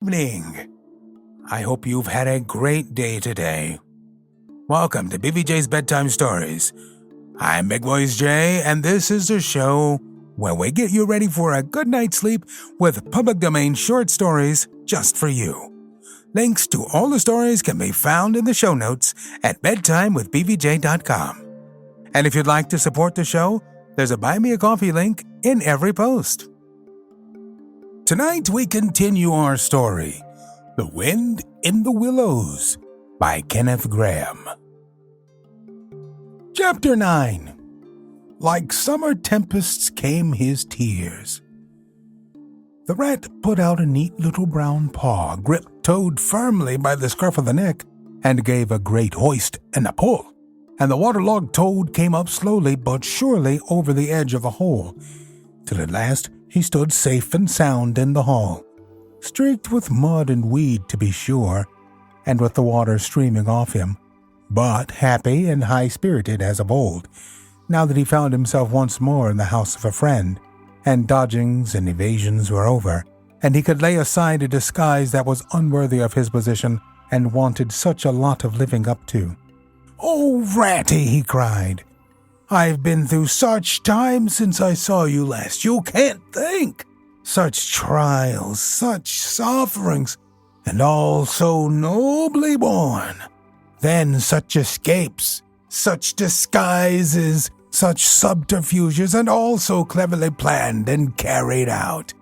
Evening. I hope you've had a great day today. Welcome to BVJ's Bedtime Stories. I'm bigvoicejay, and this is the show where we get you ready for a good night's sleep with public domain short stories just for you. Links to all the stories can be found in the show notes at bedtimewithbvj.com. And if you'd like to support the show, there's a Buy Me a Coffee link in every post. Tonight we continue our story, The Wind in the Willows by Kenneth Grahame. Chapter 9. Like summer tempests came his tears. The rat put out a neat little brown paw, gripped Toad firmly by the scruff of the neck, and gave a great hoist and a pull, and the waterlogged Toad came up slowly but surely over the edge of the hole, till at last he stood safe and sound in the hall, streaked with mud and weed to be sure, and with the water streaming off him, but happy and high-spirited as of old, now that he found himself once more in the house of a friend, and dodgings and evasions were over, and he could lay aside a disguise that was unworthy of his position and wanted such a lot of living up to. "Oh, Ratty," he cried, "I've been through such times since I saw you last, you can't think. Such trials, such sufferings, and all so nobly borne. Then such escapes, such disguises, such subterfuges, and all so cleverly planned and carried out.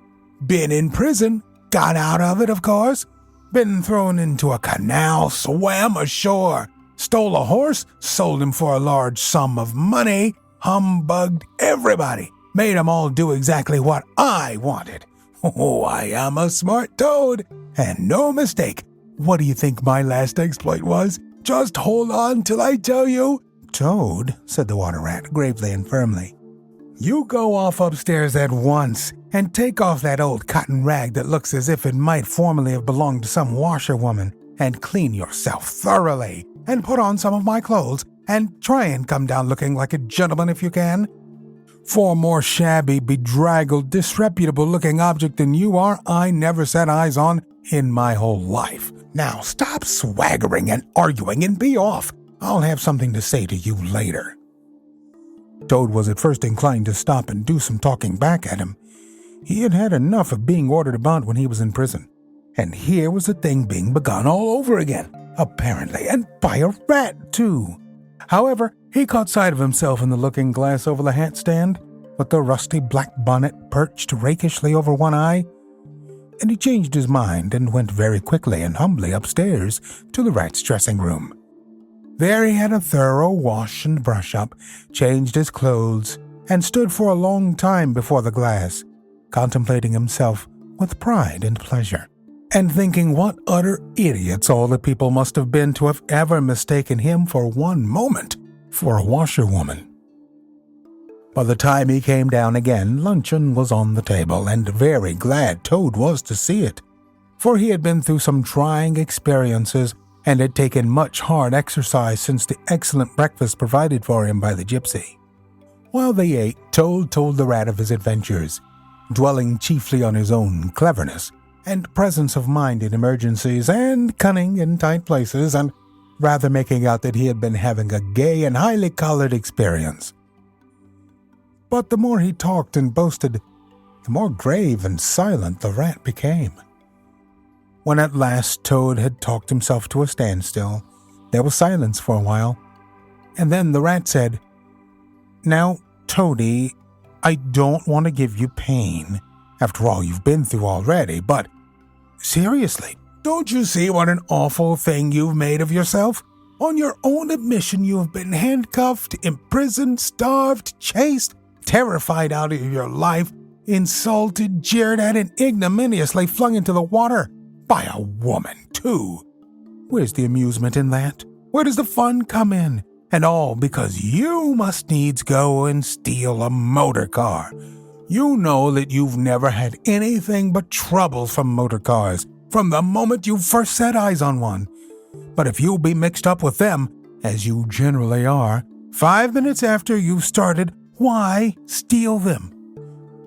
Been in prison, got out of it, of course. Been thrown into a canal, swam ashore. Stole a horse, sold him for a large sum of money, humbugged everybody, made 'em all do exactly what I wanted. Oh, I am a smart toad, and no mistake. What do you think my last exploit was? Just hold on till I tell you." "Toad," said the water rat gravely and firmly, "you go off upstairs at once and take off that old cotton rag that looks as if it might formerly have belonged to some washerwoman, and clean yourself thoroughly, and put on some of my clothes, and try and come down looking like a gentleman if you can. For a more shabby, bedraggled, disreputable-looking object than you are, I never set eyes on in my whole life. Now stop swaggering and arguing and be off. I'll have something to say to you later." Toad was at first inclined to stop and do some talking back at him. He had had enough of being ordered about when he was in prison, and here was the thing being begun all over again, apparently, and by a rat, too. However, he caught sight of himself in the looking-glass over the hat-stand, with the rusty black bonnet perched rakishly over one eye, and he changed his mind and went very quickly and humbly upstairs to the rat's dressing-room. There he had a thorough wash and brush-up, changed his clothes, and stood for a long time before the glass, contemplating himself with pride and pleasure, and thinking what utter idiots all the people must have been to have ever mistaken him for one moment for a washerwoman. By the time he came down again, luncheon was on the table, and very glad Toad was to see it, for he had been through some trying experiences and had taken much hard exercise since the excellent breakfast provided for him by the gypsy. While they ate, Toad told the rat of his adventures, dwelling chiefly on his own cleverness and presence of mind in emergencies, and cunning in tight places, and rather making out that he had been having a gay and highly colored experience. But the more he talked and boasted, the more grave and silent the rat became. When at last Toad had talked himself to a standstill, there was silence for a while, and then the rat said, "Now, Toady, I don't want to give you pain, after all you've been through already, but seriously, don't you see what an awful thing you've made of yourself? On your own admission, you have been handcuffed, imprisoned, starved, chased, terrified out of your life, insulted, jeered at, and ignominiously flung into the water. By a woman, too. Where's the amusement in that? Where does the fun come in? And all because you must needs go and steal a motor car. You know that you've never had anything but trouble from motor cars from the moment you first set eyes on one. But if you'll be mixed up with them, as you generally are, 5 minutes after you've started, why steal them?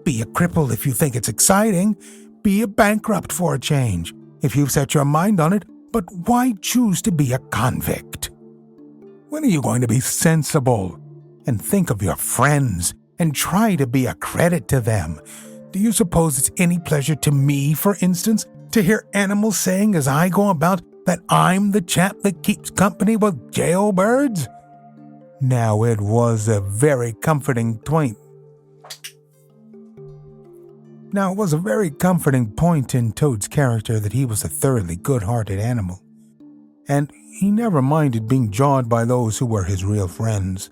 Be a cripple if you think it's exciting. Be a bankrupt for a change. if you've set your mind on it, but why choose to be a convict? When are you going to be sensible and think of your friends and try to be a credit to them? Do you suppose it's any pleasure to me, for instance, to hear animals saying as I go about that I'm the chap that keeps company with jailbirds? Now it was a very comforting point. Now it was a very comforting point in Toad's character that he was a thoroughly good-hearted animal, and he never minded being jawed by those who were his real friends.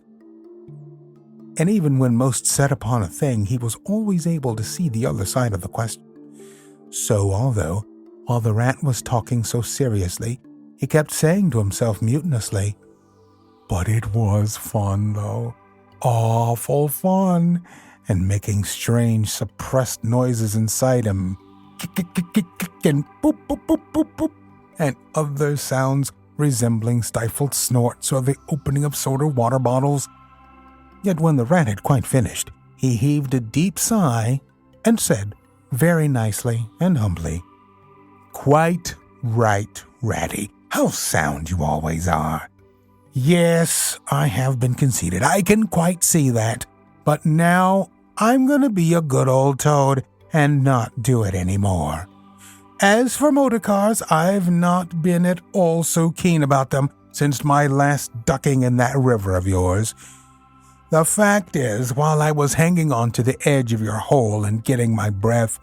And even when most set upon a thing, he was always able to see the other side of the question. So although, while the rat was talking so seriously, he kept saying to himself mutinously, "But it was fun, though. Awful fun," and making strange, suppressed noises inside him, and boop, boop, boop, boop, boop, and other sounds resembling stifled snorts or the opening of soda water bottles. Yet when the rat had quite finished, he heaved a deep sigh and said, very nicely and humbly, "Quite right, Ratty. How sound you always are. Yes, I have been conceited. I can quite see that. But now I'm going to be a good old toad and not do it anymore. As for motorcars, I've not been at all so keen about them since my last ducking in that river of yours. The fact is, while I was hanging on to the edge of your hole and getting my breath,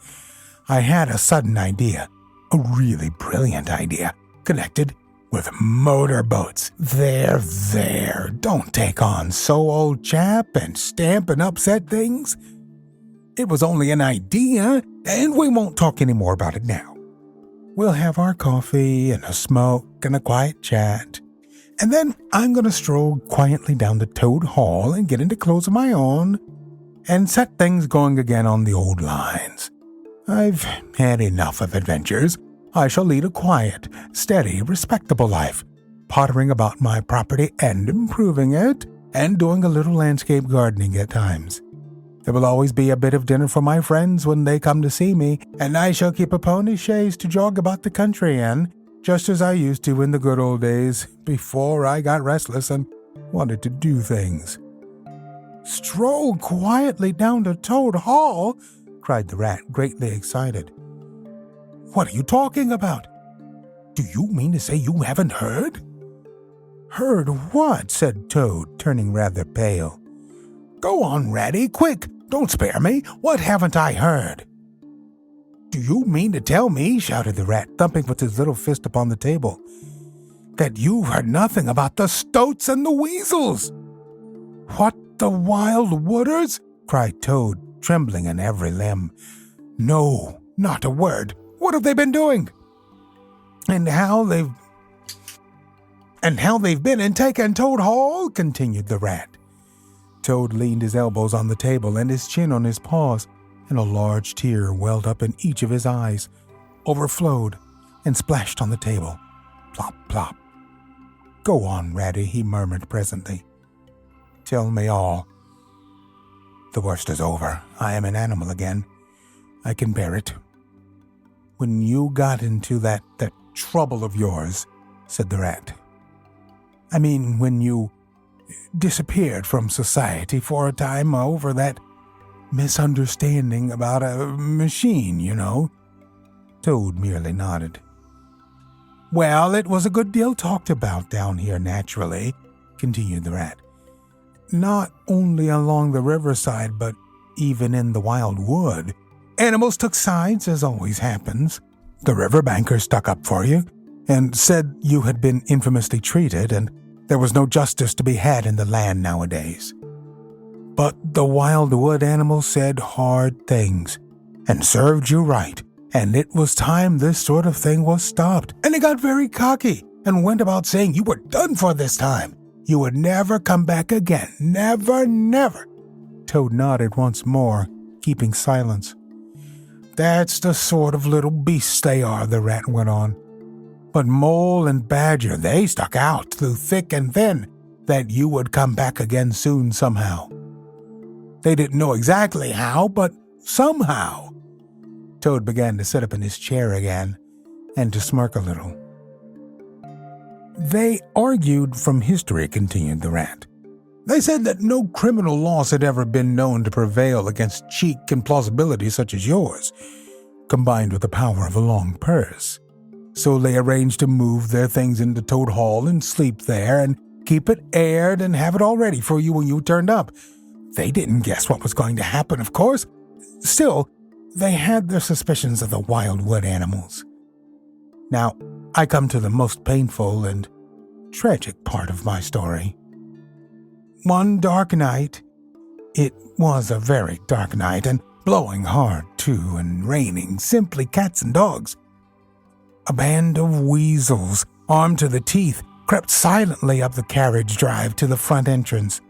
I had a sudden idea, a really brilliant idea, connected with motorboats. There, don't take on so, old chap, and stamp and upset things. It was only an idea, and we won't talk any more about it now. We'll have our coffee and a smoke and a quiet chat, and then I'm going to stroll quietly down to Toad Hall and get into clothes of my own and set things going again on the old lines. I've had enough of adventures. I shall lead a quiet, steady, respectable life, pottering about my property and improving it, and doing a little landscape gardening at times. There will always be a bit of dinner for my friends when they come to see me, and I shall keep a pony chaise to jog about the country in, just as I used to in the good old days, before I got restless and wanted to do things." "Stroll quietly down to Toad Hall?" cried the rat, greatly excited. "What are you talking about? Do you mean to say you haven't heard?" "Heard what?" said Toad, turning rather pale. "Go on, Ratty, quick! Don't spare me! What haven't I heard?" "Do you mean to tell me," shouted the rat, thumping with his little fist upon the table, "that you've heard nothing about the stoats and the weasels?" "What, the wild wooders?" cried Toad, trembling in every limb. "No, not a word. What have they been doing?" And how they've been and taken Toad Hall?" continued the rat. Toad leaned his elbows on the table and his chin on his paws, and a large tear welled up in each of his eyes, overflowed, and splashed on the table. Plop, plop. "Go on, Ratty," he murmured presently. "Tell me all. The worst is over. I am an animal again. I can bear it." "When you got into that trouble of yours," said the rat. "I mean, when you disappeared from society for a time over that misunderstanding about a machine, you know." Toad merely nodded. "Well, it was a good deal talked about down here, naturally," continued the rat. "Not only along the riverside, but even in the wild wood. Animals took sides, as always happens. The riverbanker stuck up for you, and said you had been infamously treated, and there was no justice to be had in the land nowadays. But the wild wood animals said hard things, and served you right, and it was time this sort of thing was stopped. And they got very cocky, and went about saying you were done for this time. You would never come back again. Never, never." Toad nodded once more, keeping silence. "That's the sort of little beasts they are," the rat went on. "But Mole and Badger, they stuck out through thick and thin that you would come back again soon somehow. They didn't know exactly how, but somehow." Toad began to sit up in his chair again, and to smirk a little. They argued from history, continued the rat. They said that no criminal laws had ever been known to prevail against cheek and plausibility such as yours, combined with the power of a long purse. So they arranged to move their things into Toad Hall and sleep there and keep it aired and have it all ready for you when you turned up. They didn't guess what was going to happen, of course. Still, they had their suspicions of the wild wood animals. Now, I come to the most painful and tragic part of my story. One dark night, it was a very dark night, and blowing hard too, and raining, simply cats and dogs. A band of weasels, armed to the teeth, crept silently up the carriage drive to the front entrance.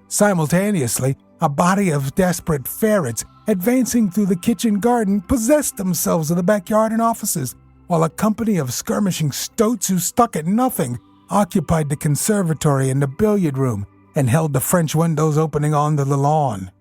Simultaneously, a body of desperate ferrets, advancing through the kitchen garden, possessed themselves of the backyard and offices, while a company of skirmishing stoats who stuck at nothing occupied the conservatory and the billiard room and held the French windows opening onto the lawn.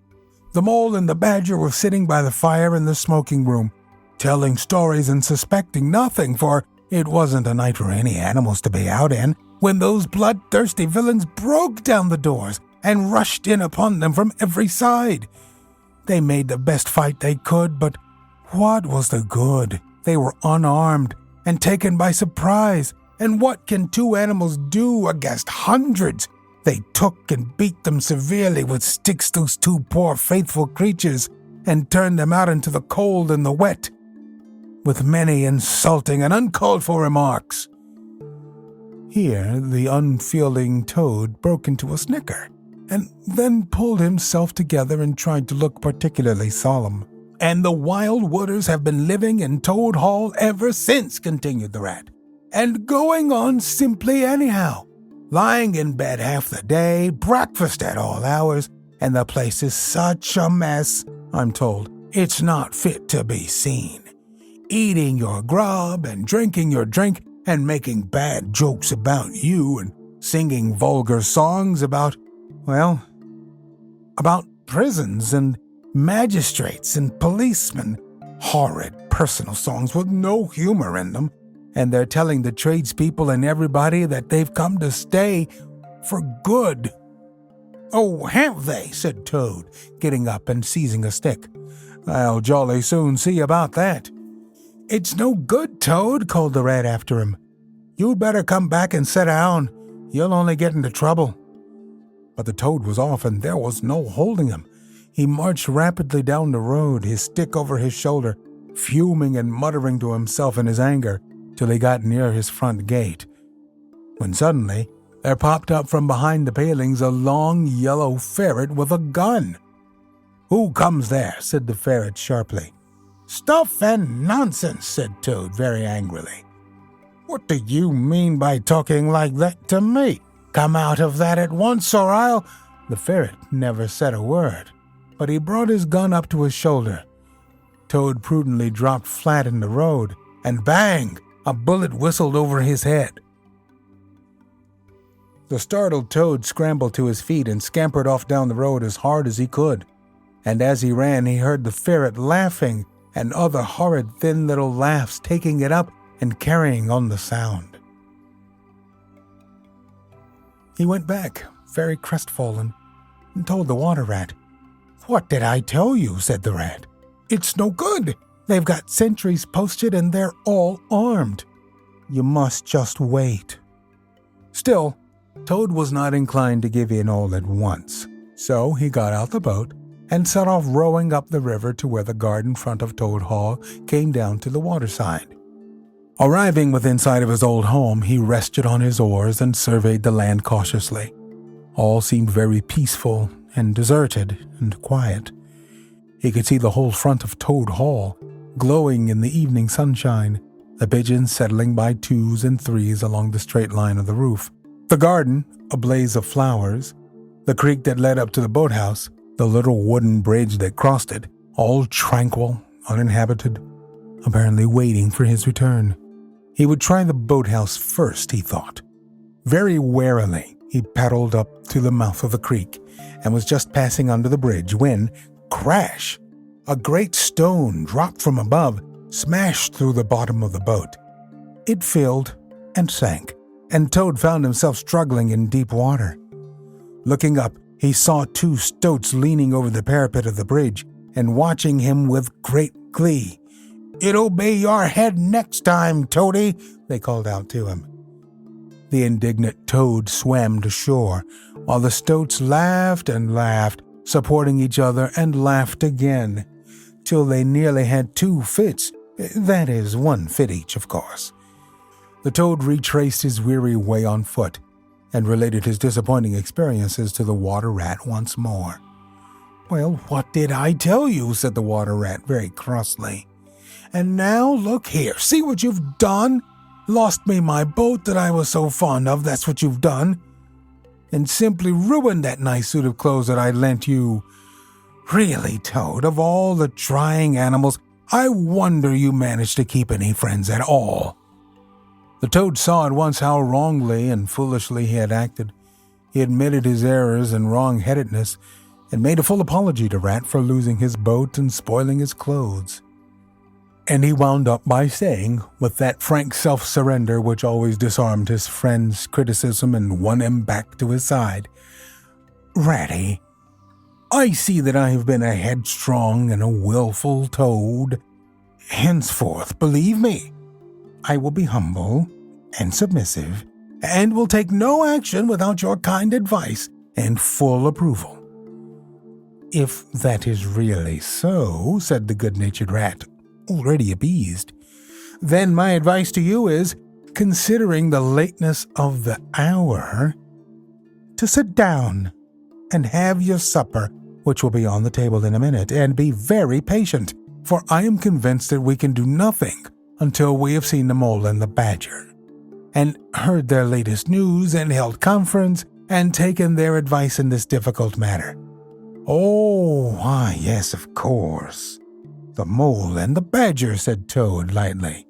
The mole and the badger were sitting by the fire in the smoking room, telling stories and suspecting nothing, for it wasn't a night for any animals to be out in, when those bloodthirsty villains broke down the doors and rushed in upon them from every side. They made the best fight they could, but what was the good? They were unarmed and taken by surprise, and what can two animals do against hundreds? They took and beat them severely with sticks, those two poor faithful creatures, and turned them out into the cold and the wet, with many insulting and uncalled for remarks. Here the unfeeling Toad broke into a snicker, and then pulled himself together and tried to look particularly solemn. And the Wild Wooders have been living in Toad Hall ever since, continued the rat, and going on simply anyhow. Lying in bed half the day, breakfast at all hours, and the place is such a mess, I'm told, it's not fit to be seen. Eating your grub and drinking your drink and making bad jokes about you and singing vulgar songs about prisons and magistrates and policemen. Horrid personal songs with no humor in them. And they're telling the tradespeople and everybody that they've come to stay for good. Oh, have they? Said Toad, getting up and seizing a stick. I'll jolly soon see about that. It's no good, Toad, called the rat after him. You'd better come back and sit down. You'll only get into trouble. But the Toad was off, and there was no holding him. He marched rapidly down the road, his stick over his shoulder, fuming and muttering to himself in his anger, till he got near his front gate, when suddenly there popped up from behind the palings a long yellow ferret with a gun. Who comes there? Said the ferret sharply. Stuff and nonsense, said Toad very angrily. What do you mean by talking like that to me? Come out of that at once, or I'll... The ferret never said a word, but he brought his gun up to his shoulder. Toad prudently dropped flat in the road, and bang! A bullet whistled over his head. The startled Toad scrambled to his feet and scampered off down the road as hard as he could. And as he ran, he heard the ferret laughing and other horrid thin little laughs taking it up and carrying on the sound. He went back, very crestfallen, and told the water rat. What did I tell you? Said the rat. It's no good. They've got sentries posted and they're all armed. You must just wait. Still, Toad was not inclined to give in all at once, so he got out the boat and set off rowing up the river to where the garden front of Toad Hall came down to the waterside. Arriving within sight of his old home, he rested on his oars and surveyed the land cautiously. All seemed very peaceful and deserted and quiet. He could see the whole front of Toad Hall, glowing in the evening sunshine, the pigeons settling by twos and threes along the straight line of the roof, the garden a blaze of flowers, the creek that led up to the boathouse, the little wooden bridge that crossed it, all tranquil, uninhabited, apparently waiting for his return. He would try the boathouse first, he thought. Very warily, he paddled up to the mouth of the creek and was just passing under the bridge when, crash! A great stone dropped from above, smashed through the bottom of the boat. It filled and sank, and Toad found himself struggling in deep water. Looking up, he saw two stoats leaning over the parapet of the bridge and watching him with great glee. "It'll be your head next time, Toady," they called out to him. The indignant Toad swam to shore, while the stoats laughed and laughed, supporting each other, and laughed again, till they nearly had two fits. That is, one fit each, of course. The Toad retraced his weary way on foot, and related his disappointing experiences to the Water Rat once more. "Well, what did I tell you?" said the Water Rat very crossly. "And now look here, see what you've done? Lost me my boat that I was so fond of, that's what you've done. And simply ruined that nice suit of clothes that I lent you. Really, Toad, of all the trying animals, I wonder you managed to keep any friends at all." The Toad saw at once how wrongly and foolishly he had acted. He admitted his errors and wrong-headedness, and made a full apology to Rat for losing his boat and spoiling his clothes. And he wound up by saying, with that frank self-surrender which always disarmed his friend's criticism and won him back to his side, "Ratty, I see that I have been a headstrong and a willful Toad. Henceforth, believe me, I will be humble and submissive, and will take no action without your kind advice and full approval." "If that is really so," said the good-natured Rat, already appeased, "then my advice to you is, considering the lateness of the hour, to sit down and have your supper, which will be on the table in a minute, and be very patient, for I am convinced that we can do nothing until we have seen the Mole and the Badger, and heard their latest news, and held conference, and taken their advice in this difficult matter." "Oh, yes, of course. The Mole and the Badger," said Toad lightly.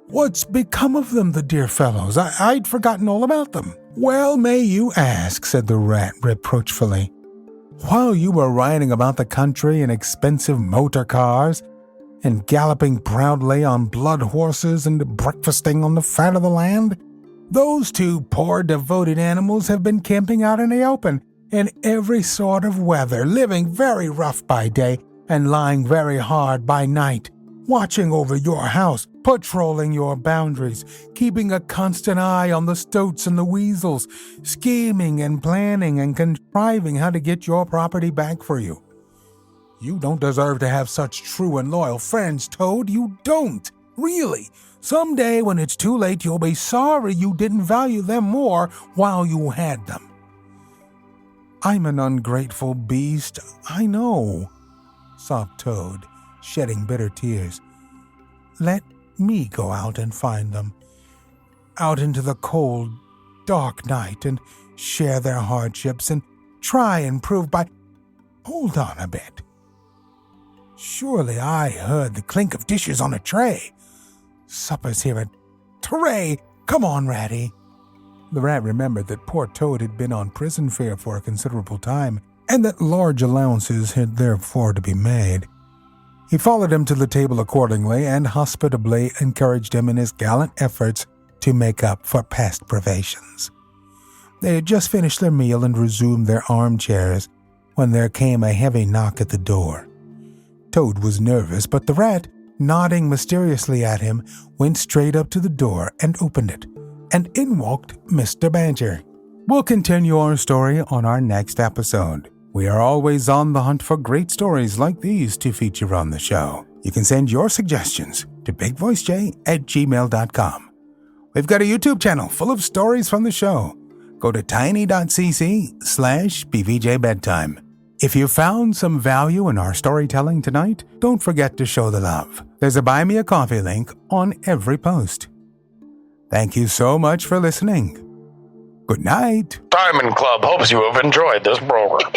"What's become of them, the dear fellows? I'd forgotten all about them." "Well, may you ask," said the Rat reproachfully. "While you were riding about the country in expensive motor cars, and galloping proudly on blood horses and breakfasting on the fat of the land, those two poor devoted animals have been camping out in the open, in every sort of weather, living very rough by day, and lying very hard by night, watching over your house, patrolling your boundaries, keeping a constant eye on the stoats and the weasels, scheming and planning and contriving how to get your property back for you. You don't deserve to have such true and loyal friends, Toad. You don't. Really. Someday when it's too late, you'll be sorry you didn't value them more while you had them." "I'm an ungrateful beast, I know," sobbed Toad, shedding bitter tears. "Let me go out and find them, out into the cold, dark night, and share their hardships, and try and prove by— Hold on a bit. Surely I heard the clink of dishes on a tray. Supper's here at— Hooray! Come on, Ratty." The Rat remembered that poor Toad had been on prison fare for a considerable time, and that large allowances had therefore to be made. He followed him to the table accordingly, and hospitably encouraged him in his gallant efforts to make up for past privations. They had just finished their meal and resumed their armchairs when there came a heavy knock at the door. Toad was nervous, but the Rat, nodding mysteriously at him, went straight up to the door and opened it, and in walked Mr. Badger. We'll continue our story on our next episode. We are always on the hunt for great stories like these to feature on the show. You can send your suggestions to bigvoicejay@gmail.com. We've got a YouTube channel full of stories from the show. Go to tiny.cc/BVJ Bedtime. If you found some value in our storytelling tonight, don't forget to show the love. There's a Buy Me a Coffee link on every post. Thank you so much for listening. Good night. Diamond Club hopes you have enjoyed this program.